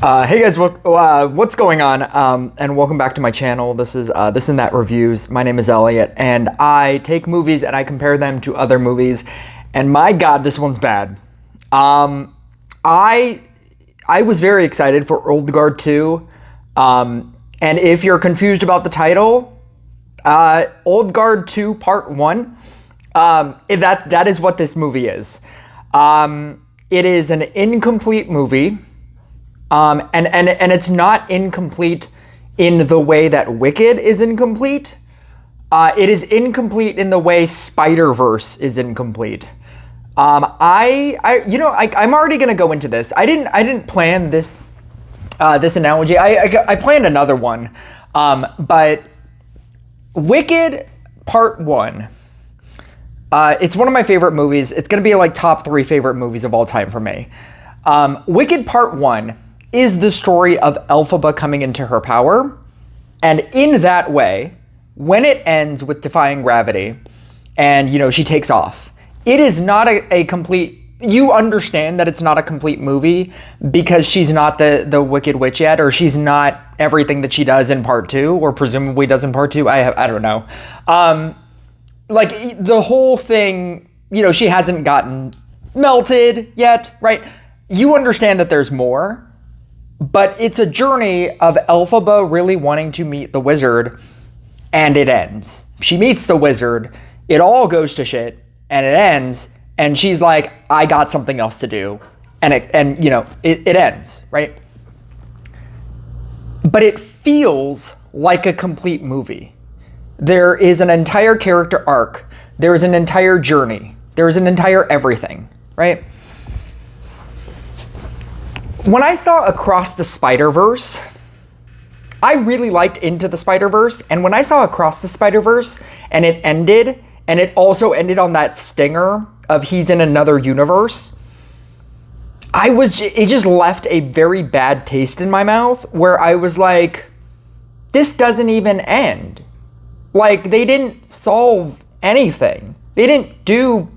Hey guys, what's going on? And welcome back to my channel. This is This and That Reviews. My name is Elliot, and I take movies and I compare them to other movies. And my God, this one's bad. I was very excited for Old Guard 2. And if you're confused about the title, Old Guard 2 Part 1, that is what this movie is. It is an incomplete movie. And it's not incomplete in the way that Wicked is incomplete. It is incomplete in the way Spider-Verse is incomplete. I'm already gonna go into this. I didn't plan this analogy. I planned another one. But Wicked Part 1. It's one of my favorite movies. It's gonna be like top 3 favorite movies of all time for me. Wicked Part 1 is the story of Elphaba coming into her power. And in that way, when it ends with defying gravity and, she takes off, it is not a complete... You understand that it's not a complete movie because she's not the Wicked Witch yet, or she's not everything that she does in Part 2, or presumably does in Part 2. I don't know. The whole thing, she hasn't gotten melted yet, right? You understand that there's more. But it's a journey of Elphaba really wanting to meet the wizard, and it ends. She meets the wizard, it all goes to shit, and it ends, and she's like, I got something else to do. And it ends, right? But it feels like a complete movie. There is an entire character arc. There is an entire journey. There is an entire everything, right? When I saw Across the Spider-Verse, I really liked Into the Spider-Verse, and when I saw Across the Spider-Verse and it ended, and it also ended on that stinger of he's in another universe, it just left a very bad taste in my mouth, where I was like, this doesn't even end. Like, they didn't solve anything. They didn't do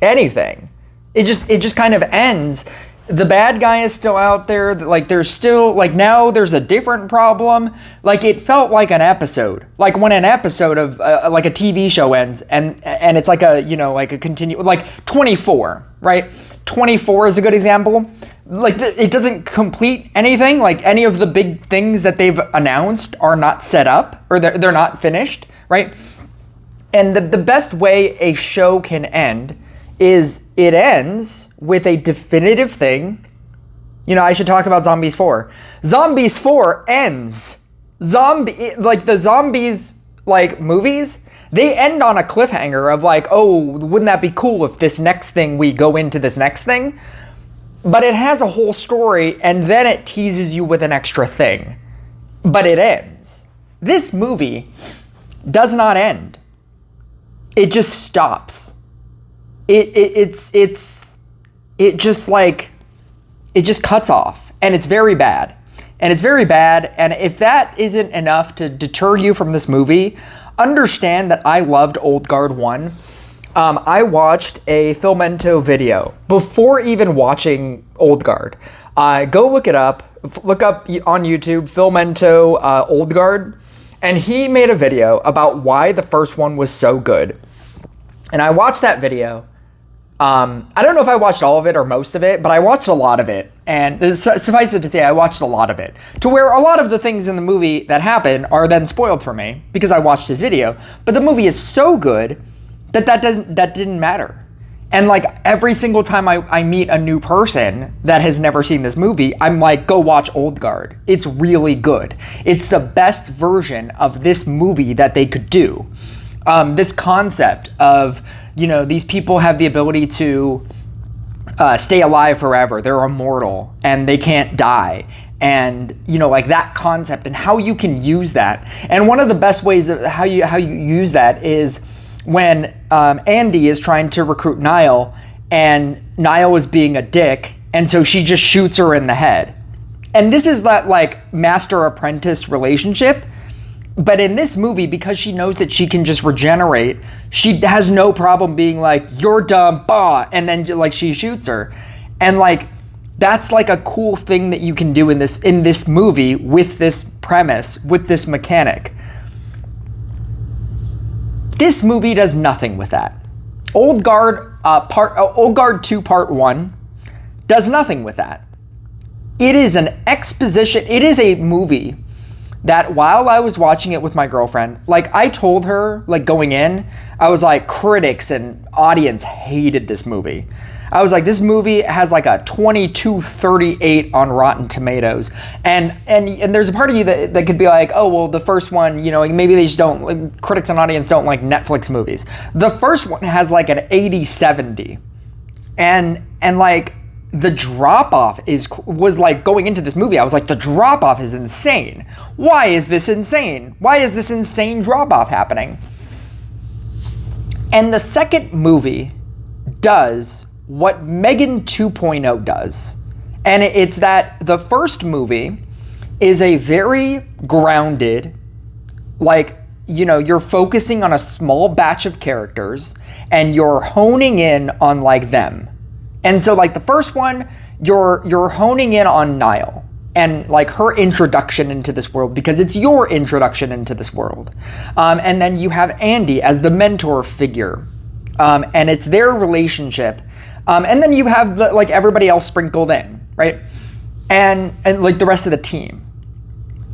anything. It just kind of ends. The bad guy is still out there. Like, there's still, like, now there's a different problem. Like, it felt like an episode. Like, when an episode of, like, a TV show ends, and it's like a, like a like 24, right? 24 is a good example. Like, it doesn't complete anything. Like, any of the big things that they've announced are not set up, or they're not finished, right? And the best way a show can end is it ends with a definitive thing. I should talk about Zombies 4. Zombies 4 ends. The zombies, movies, they end on a cliffhanger of like, oh, wouldn't that be cool if this next thing, we go into this next thing? But it has a whole story, and then it teases you with an extra thing. But it ends. This movie does not end. It just stops. It just cuts off, and it's very bad. And if that isn't enough to deter you from this movie, understand that I loved Old Guard 1. I watched a Filmento video before even watching Old Guard. Go look it up. Look up on YouTube, Filmento Old Guard. And he made a video about why the first one was so good. And I watched that video. I don't know if I watched all of it or most of it, but I watched a lot of it. And suffice it to say, I watched a lot of it. To where a lot of the things in the movie that happen are then spoiled for me because I watched his video. But the movie is so good that didn't matter. And like every single time I meet a new person that has never seen this movie, I'm like, go watch Old Guard. It's really good. It's the best version of this movie that they could do. This concept of, these people have the ability to stay alive forever. They're immortal and they can't die. And, that concept and how you can use that. And one of the best ways of how you use that is when Andy is trying to recruit Niall, and Niall is being a dick, and so she just shoots her in the head. And this is that master-apprentice relationship. But in this movie, because she knows that she can just regenerate, she has no problem being like, you're dumb, bah, and then she shoots her. And That's like a cool thing that you can do in this movie with this premise, with this mechanic. This movie does nothing with that. Old Guard 2 Part 1 does nothing with that. It is an exposition. It is a movie that while I was watching it with my girlfriend, like I told her, like going in, I was like, critics and audience hated this movie. I was like, this movie has like a 22-38 on Rotten Tomatoes. And there's a part of you that could be like, oh, well, the first one, you know, like maybe they just don't, like, critics and audience don't like Netflix movies. The first one has like an 80-70. And like, the drop-off was like, going into this movie, I was like, the drop-off is insane. Why is this insane? Why is this insane drop-off happening? And the second movie does what Megan 2.0 does. And it's that the first movie is a very grounded, like, you know, you're focusing on a small batch of characters and you're honing in on like them. And so like the first one, you're honing in on Niall and like her introduction into this world, because it's your introduction into this world. And then you have Andy as the mentor figure, and it's their relationship. And then you have like everybody else sprinkled in, right? And like the rest of the team.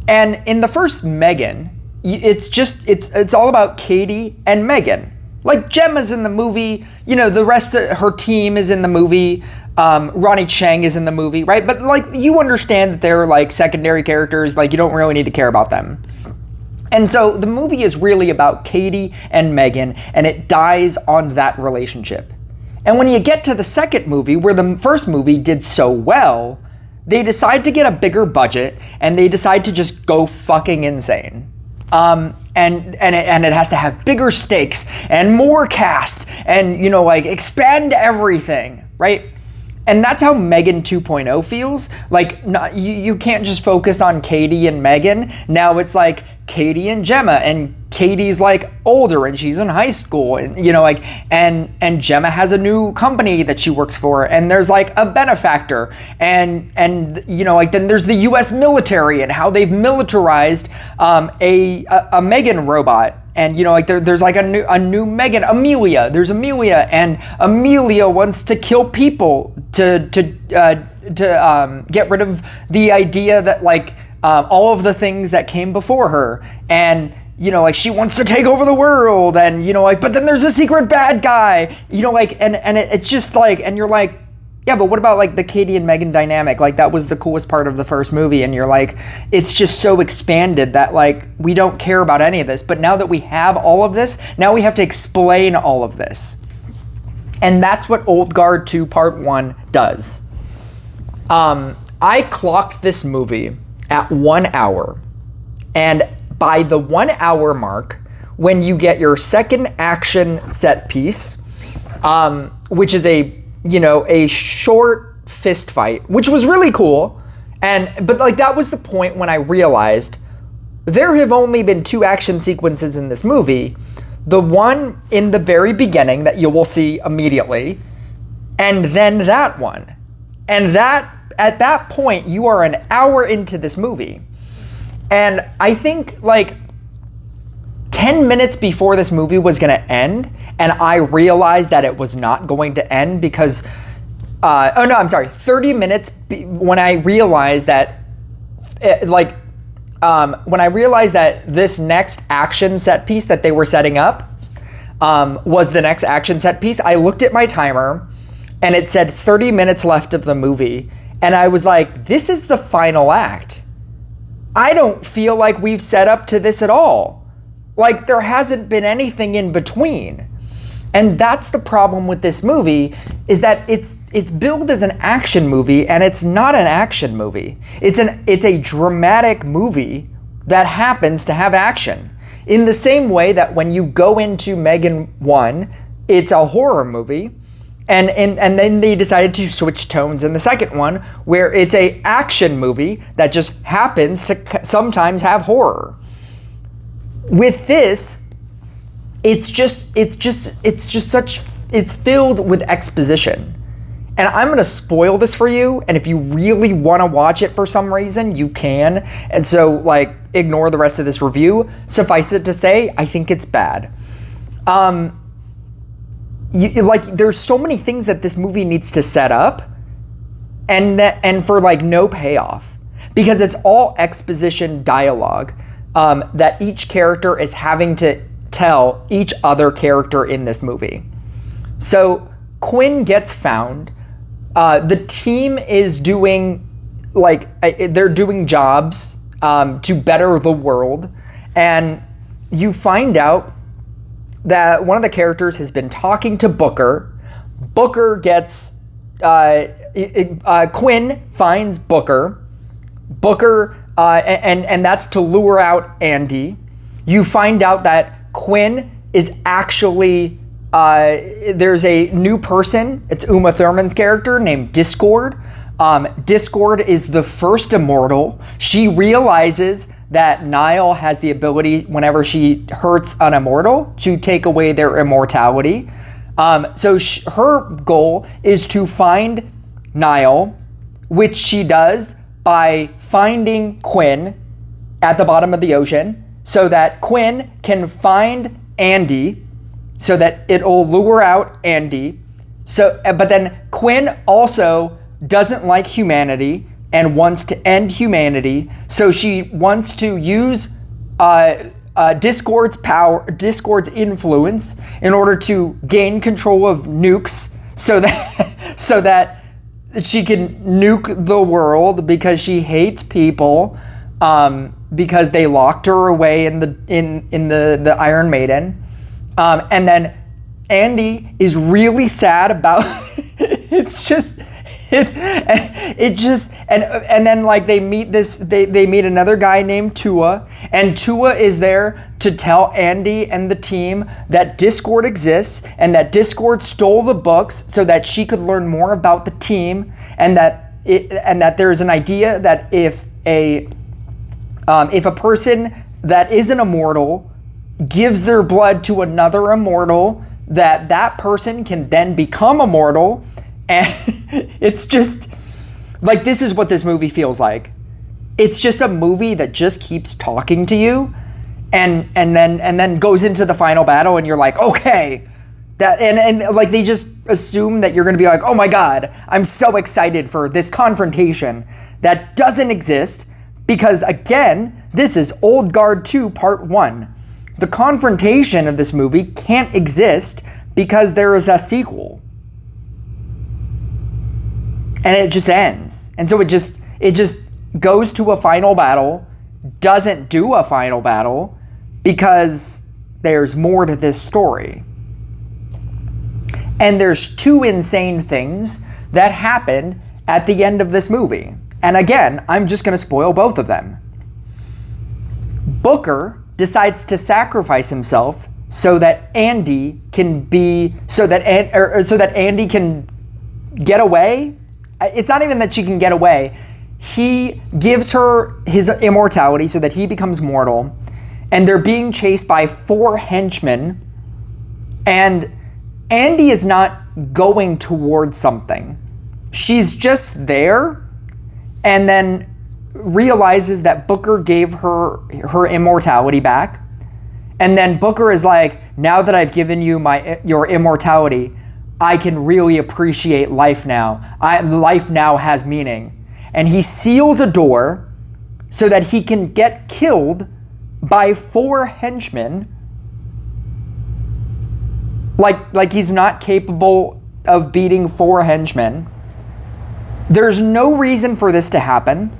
And in the first Megan, it's all about Katie and Megan. Like Gemma's in the movie, you know, the rest of her team is in the movie. Ronnie Chang is in the movie, right? But like, you understand that they're like secondary characters, like you don't really need to care about them. And so the movie is really about Katie and Megan, and it dies on that relationship. And when you get to the second movie, where the first movie did so well, they decide to get a bigger budget and they decide to just go fucking insane. And it has to have bigger stakes and more cast and, you know, like expand everything, right? And that's how Megan 2.0 feels. Like, you can't just focus on Katie and Megan. Now it's like Katie and Gemma, and Katie's like older and she's in high school, and you know, like, and Gemma has a new company that she works for, and there's like a benefactor, and you know, like then there's the US military and how they've militarized a Megan robot. And you know, like there's like a new Megan, Amelia. There's Amelia, and Amelia wants to kill people to get rid of the idea that like all of the things that came before her, and you know, like she wants to take over the world, and you know, like, but then there's a secret bad guy, you know, like, and it's just like, and you're like, yeah, but what about like the Katie and Megan dynamic? Like that was the coolest part of the first movie, and you're like, it's just so expanded that like we don't care about any of this. But now that we have all of this, now we have to explain all of this. And that's what Old Guard 2 Part 1 does. I clocked this movie at 1 hour. And by the 1 hour mark, when you get your second action set piece, which is a short fist fight, which was really cool. But like that was the point when I realized there have only been 2 action sequences in this movie. The one in the very beginning that you will see immediately, and then that one. And that at that point, you are an hour into this movie. And I think like 10 minutes before this movie was going to end, and I realized that it was not going to end because, 30 minutes when I realized that, when I realized that this next action set piece that they were setting up was the next action set piece, I looked at my timer and it said 30 minutes left of the movie. And I was like, this is the final act. I don't feel like we've set up to this at all. Like there hasn't been anything in between. And that's the problem with this movie, is that it's billed as an action movie, and it's not an action movie. It's a dramatic movie that happens to have action. In the same way that when you go into Megan 1, it's a horror movie, and then they decided to switch tones in the second one, where it's a action movie that just happens to sometimes have horror. With this, it's filled with exposition. And I'm going to spoil this for you. And if you really want to watch it for some reason, you can. And so, like, ignore the rest of this review. Suffice it to say, I think it's bad. There's so many things that this movie needs to set up, and for like no payoff, because it's all exposition dialogue that each character is having to tell each other character in this movie. So Quinn gets found. The team is doing they're doing jobs to better the world, and you find out that one of the characters has been talking to Booker. Booker gets Quinn finds Booker. And that's to lure out Andy. You find out that Quinn is actually there's a new person. It's Uma Thurman's character named Discord. Discord is the first immortal. She realizes that Nile has the ability, whenever she hurts an immortal, to take away their immortality. So her goal is to find Nile, which she does by finding Quinn at the bottom of the ocean, so that Quinn can find Andy, so that it'll lure out Andy. But then Quinn also doesn't like humanity and wants to end humanity, so she wants to use Discord's power, Discord's influence, in order to gain control of nukes, so that she can nuke the world, because she hates people, because they locked her away in the Iron Maiden, and then Andy is really sad about and then like they meet another guy named Tua, and Tua is there to tell Andy and the team that Discord exists, and that Discord stole the books so that she could learn more about the team, and that there's an idea that if a person that is an immortal gives their blood to another immortal, that person can then become immortal. And it's just like, this is what this movie feels like. It's just a movie that just keeps talking to you, and then goes into the final battle, and you're like, okay, and like they just assume that you're going to be like, oh my god, I'm so excited for this confrontation that doesn't exist, because again, this is Old Guard 2 Part 1. The confrontation of this movie can't exist because there is a sequel. And it just ends. And so it just goes to a final battle, doesn't do a final battle, because there's more to this story. And there's two insane things that happen at the end of this movie. And again, I'm just going to spoil both of them. Booker decides to sacrifice himself so that Andy can Andy can get away. It's not even that she can get away. He gives her his immortality so that he becomes mortal, and they're being chased by 4 henchmen, and Andy is not going towards something. She's just there, and then realizes that Booker gave her immortality back, and then Booker is like, now that I've given you your immortality, I can really appreciate life now. Life now has meaning. And he seals a door so that he can get killed by 4 henchmen. Like he's not capable of beating 4 henchmen. There's no reason for this to happen,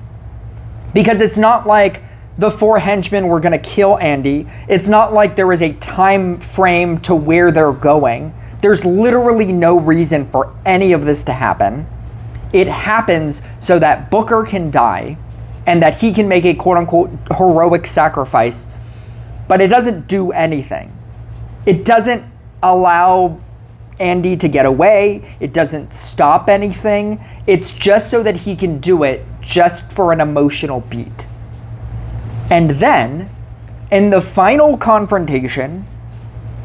because it's not like the 4 henchmen were going to kill Andy. It's not like there is a time frame to where they're going. There's literally no reason for any of this to happen. It happens so that Booker can die, and that he can make a quote-unquote heroic sacrifice, but it doesn't do anything. It doesn't allow Andy to get away. It doesn't stop anything. It's just so that he can do it just for an emotional beat. And then, in the final confrontation,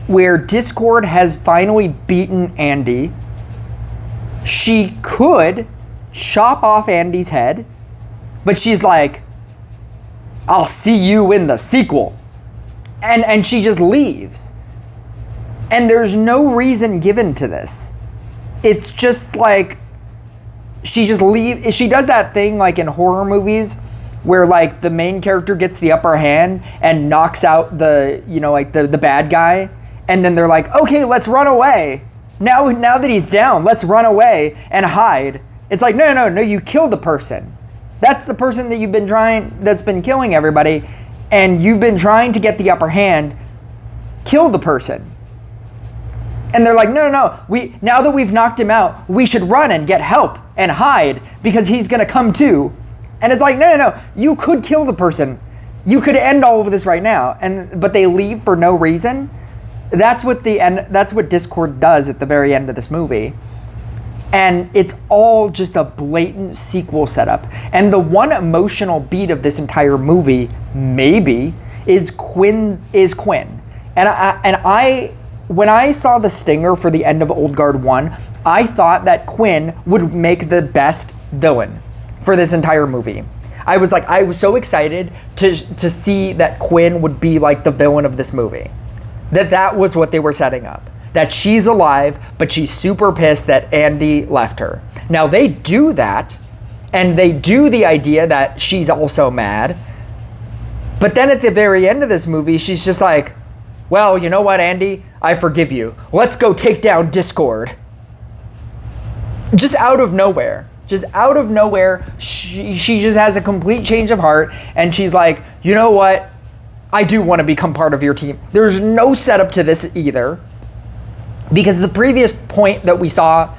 where Discord has finally beaten Andy, She could chop off Andy's head, but she's like, I'll see you in the sequel. And she just leaves. And there's no reason given to this. It's just like, she just leaves. She does that thing like in horror movies where like the main character gets the upper hand and knocks out the, you know, like the bad guy. And then they're like, okay, let's run away. Now that he's down, let's run away and hide. It's like, no, you kill the person. That's the person that that's been killing everybody, and you've been trying to get the upper hand. Kill the person. And they're like, no, now that we've knocked him out, we should run and get help and hide because he's gonna come too. And it's like, no, you could kill the person. You could end all of this right now. But they leave for no reason. That's what Discord does at the very end of this movie. And it's all just a blatant sequel setup. And the one emotional beat of this entire movie, maybe, is Quinn. And I when I saw the stinger for the end of Old Guard 1, I thought that Quinn would make the best villain for this entire movie. I was so excited to see that Quinn would be like the villain of this movie. That was what they were setting up. That she's alive, but she's super pissed that Andy left her. Now they do that, and they do the idea that she's also mad. But then at the very end of this movie, she's just like, well, you know what, Andy? I forgive you. Let's go take down Discord. Just out of nowhere. She just has a complete change of heart, and she's like, you know what? I do want to become part of your team. There's no setup to this either. Because the previous point that we saw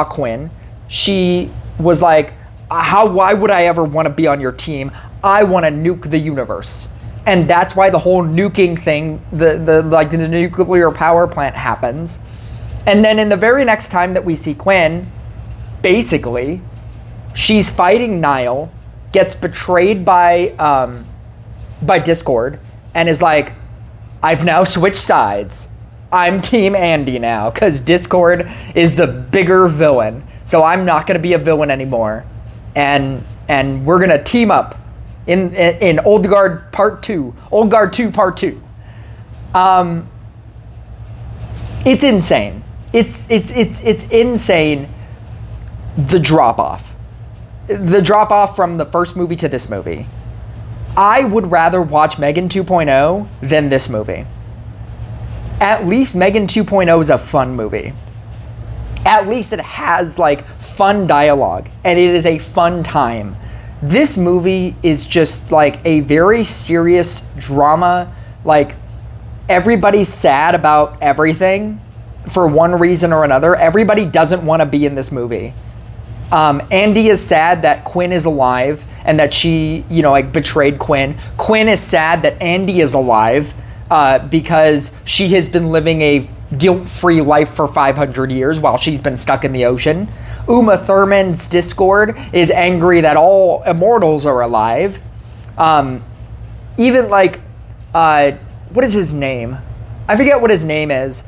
Quinn, she was like, why would I ever want to be on your team? I want to nuke the universe. And that's why the whole nuking thing, the nuclear power plant happens. And then in the very next time that we see Quinn, basically, she's fighting Niall, gets betrayed by Discord, and is like, I've now switched sides. I'm Team Andy now, because Discord is the bigger villain. So I'm not going to be a villain anymore. And we're going to team up in Old Guard Part 2. Old Guard 2 Part 2. It's insane. It's insane, the drop-off. The drop-off from the first movie to this movie. I would rather watch Megan 2.0 than this movie. At least Megan 2.0 is a fun movie. At least it has like fun dialogue, and it is a fun time. This movie is just like a very serious drama. Like, everybody's sad about everything for one reason or another. Everybody doesn't want to be in this movie. Andy is sad that Quinn is alive and that she, betrayed Quinn. Quinn is sad that Andy is alive because she has been living a guilt-free life for 500 years while she's been stuck in the ocean. Uma Thurman's Discord is angry that all immortals are alive. Even what is his name? I forget what his name is.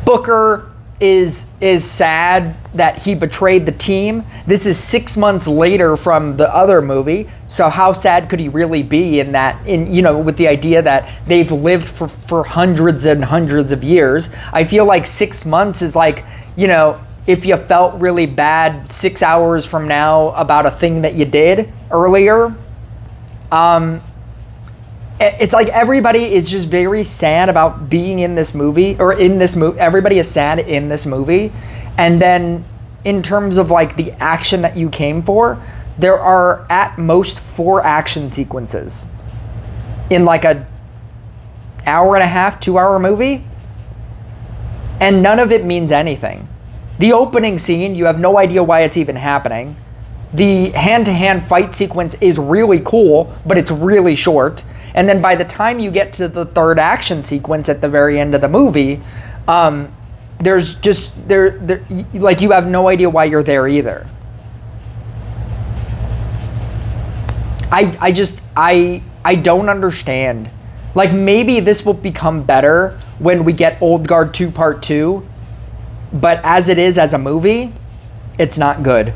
Booker is sad that he betrayed the team. This is 6 months later from the other movie, so how sad could he really be with the idea that they've lived for hundreds and hundreds of years? I feel like 6 months is like, if you felt really bad 6 hours from now about a thing that you did earlier. It's like everybody is just very sad about being in this movie, or in this movie. Everybody is sad in this movie. And then in terms of like the action that you came for, there are at most 4 action sequences in like a hour and a half, 2-hour movie. And none of it means anything. The opening scene, you have no idea why it's even happening. The hand-to-hand fight sequence is really cool, but it's really short. And then by the time you get to the third action sequence at the very end of the movie, there's just you have no idea why you're there either. I don't understand Like, maybe this will become better when we get Old Guard 2 Part 2, but as it is as a movie, it's not good.